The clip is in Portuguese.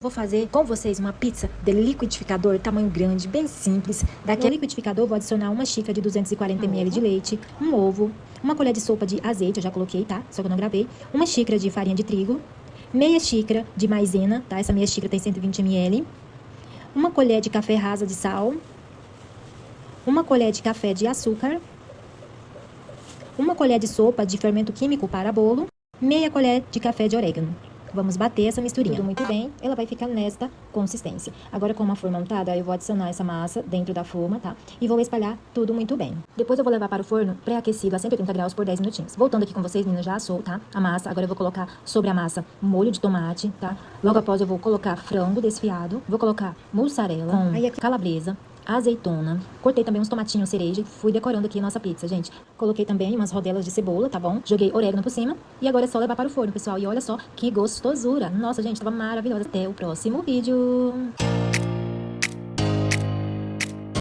Vou fazer com vocês uma pizza de liquidificador, tamanho grande, bem simples. Daqui no liquidificador vou adicionar uma xícara de 240 ml de leite, um ovo, uma colher de sopa de azeite, eu já coloquei, tá? Só que eu não gravei. Uma xícara de farinha de trigo, meia xícara de maisena, tá? Essa meia xícara tem 120 ml. Uma colher de café rasa de sal, uma colher de café de açúcar, uma colher de sopa de fermento químico para bolo, meia colher de café de orégano. Vamos bater essa misturinha. Tudo muito bem, ela vai ficar nesta consistência. Agora, com a forma montada, eu vou adicionar essa massa dentro da forma, tá? E vou espalhar tudo muito bem. Depois eu vou levar para o forno pré-aquecido a 180 graus por 10 minutinhos. Voltando aqui com vocês, meninas, já assou, tá? A massa. Agora eu vou colocar sobre a massa molho de tomate, tá? Logo após eu vou colocar frango desfiado. Vou colocar mussarela com calabresa, azeitona. Cortei também uns tomatinhos cereja. Fui decorando aqui a nossa pizza, gente. Coloquei também umas rodelas de cebola, tá bom? Joguei orégano por cima. E agora é só levar para o forno, pessoal. E olha só que gostosura. Nossa, gente, tava maravilhosa. Até o próximo vídeo.